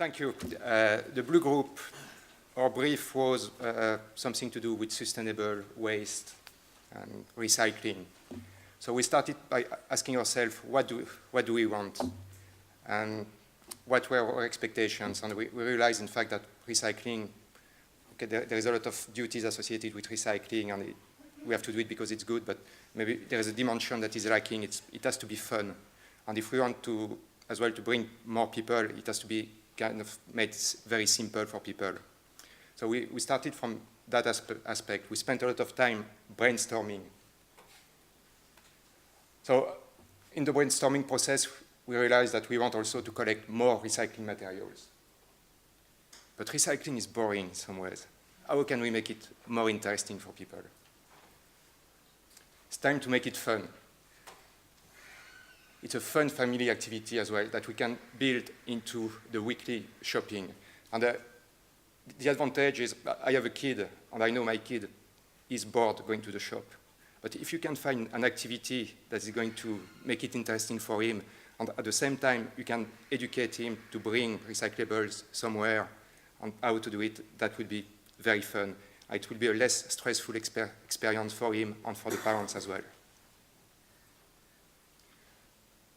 Thank you. The Blue Group, our brief was something to do with sustainable waste and recycling. So we started by asking ourselves, what do we want? And what were our expectations? And we realized, in fact, that recycling, okay, there is a lot of duties associated with recycling, and we have to do it because it's good, but maybe there is a dimension that is lacking. It has to be fun. And if we want to, as well, to bring more people, it has to be kind of made very simple for people. So we started from that aspect. We spent a lot of time brainstorming. So in the brainstorming process, we realized that we want also to collect more recycling materials. But recycling is boring in some ways. How can we make it more interesting for people? It's time to make it fun. It's a fun family activity as well that we can build into the weekly shopping. And the advantage is I have a kid, and I know my kid is bored going to the shop. But if you can find an activity that is going to make it interesting for him, and at the same time you can educate him to bring recyclables somewhere and how to do it, that would be very fun. It will be a less stressful experience for him and for the parents as well.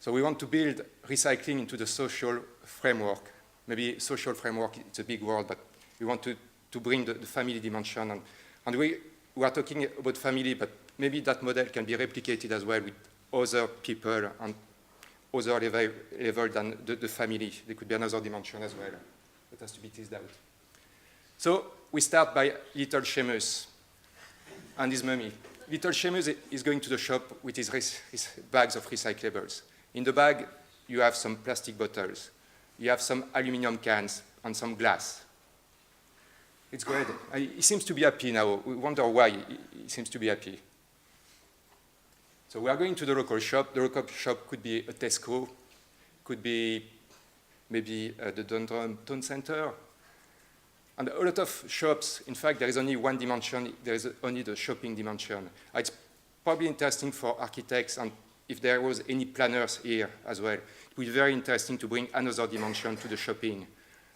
So we want to build recycling into the social framework. Maybe social framework, it's a big word, but we want to bring the family dimension. And we are talking about family, but maybe that model can be replicated as well with other people and other level than the family. There could be another dimension as well that has to be teased out. So we start by little Seamus and his mummy. Little Seamus is going to the shop with his bags of recyclables. In the bag, you have some plastic bottles. You have some aluminum cans and some glass. It's great. He seems to be happy now. We wonder why he seems to be happy. So we are going to the local shop. The local shop could be a Tesco, could be maybe the Dundrum Town Centre. And a lot of shops, in fact, there is only one dimension. There is only the shopping dimension. It's probably interesting for architects, and if there was any planners here as well, it would be very interesting to bring another dimension to the shopping.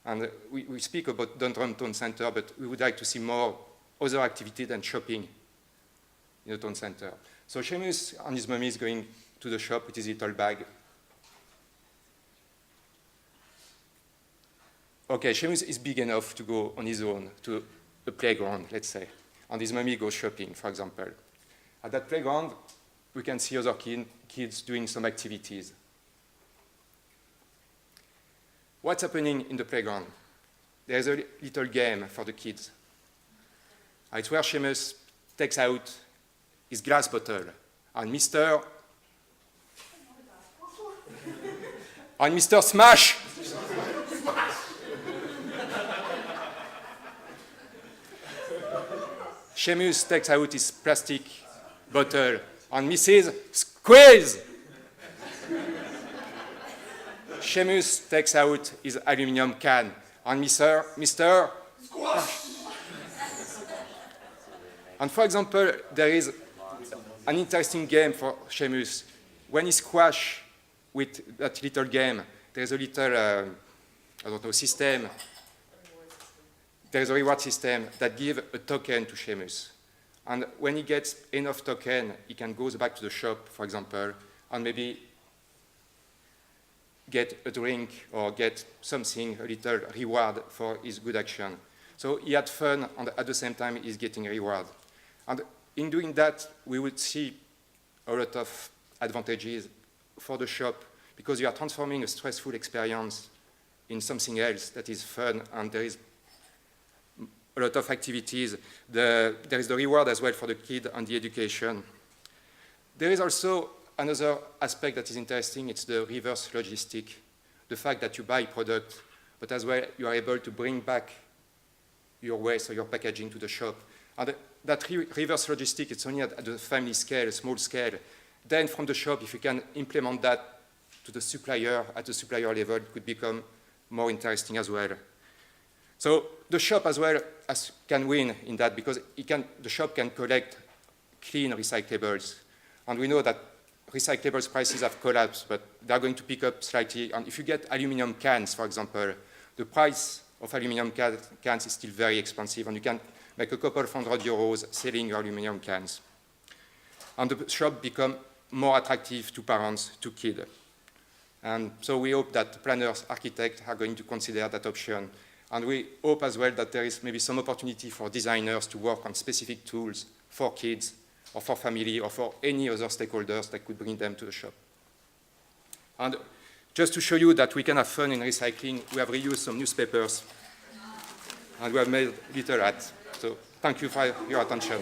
And we speak about Dundrum Town Centre, but we would like to see more other activity than shopping in the town centre. So Seamus and his mummy is going to the shop with his little bag. Okay, Seamus is big enough to go on his own to a playground, let's say, and his mummy goes shopping, for example. At that playground, we can see other kids doing some activities. What's happening in the playground? There's a little game for the kids. It's where Seamus takes out his glass bottle, and Mr. Smash! Seamus takes out his plastic bottle, and Mrs. Squeeze! Seamus takes out his aluminum can, and Mr. Squash! And for example, there is an interesting game for Seamus. When he squash with that little game, there's a little, system. There's a reward system that gives a token to Seamus. And when he gets enough token, he can go back to the shop, for example, and maybe get a drink or get something, a little reward for his good action. So he had fun, and at the same time, he's getting a reward. And in doing that, we would see a lot of advantages for the shop, because you are transforming a stressful experience in something else that is fun, and there is a lot of activities. There is the reward as well for the kid and the education. There is also another aspect that is interesting. It's the reverse logistic, the fact that you buy product, but as well you are able to bring back your waste or your packaging to the shop. And that reverse logistic, it's only at the family scale, a small scale. Then from the shop, if you can implement that to the supplier, at the supplier level, it could become more interesting as well. So the shop as well can win in that, because the shop can collect clean recyclables. And we know that recyclables prices have collapsed, but they're going to pick up slightly. And if you get aluminum cans, for example, the price of aluminum cans is still very expensive, and you can make a couple of €100 selling your aluminum cans. And the shop become more attractive to parents, to kids. And so we hope that planners, architects are going to consider that option. And we hope as well that there is maybe some opportunity for designers to work on specific tools for kids, or for family, or for any other stakeholders that could bring them to the shop. And just to show you that we can have fun in recycling, we have reused some newspapers, and we have made little hats. So thank you for your attention.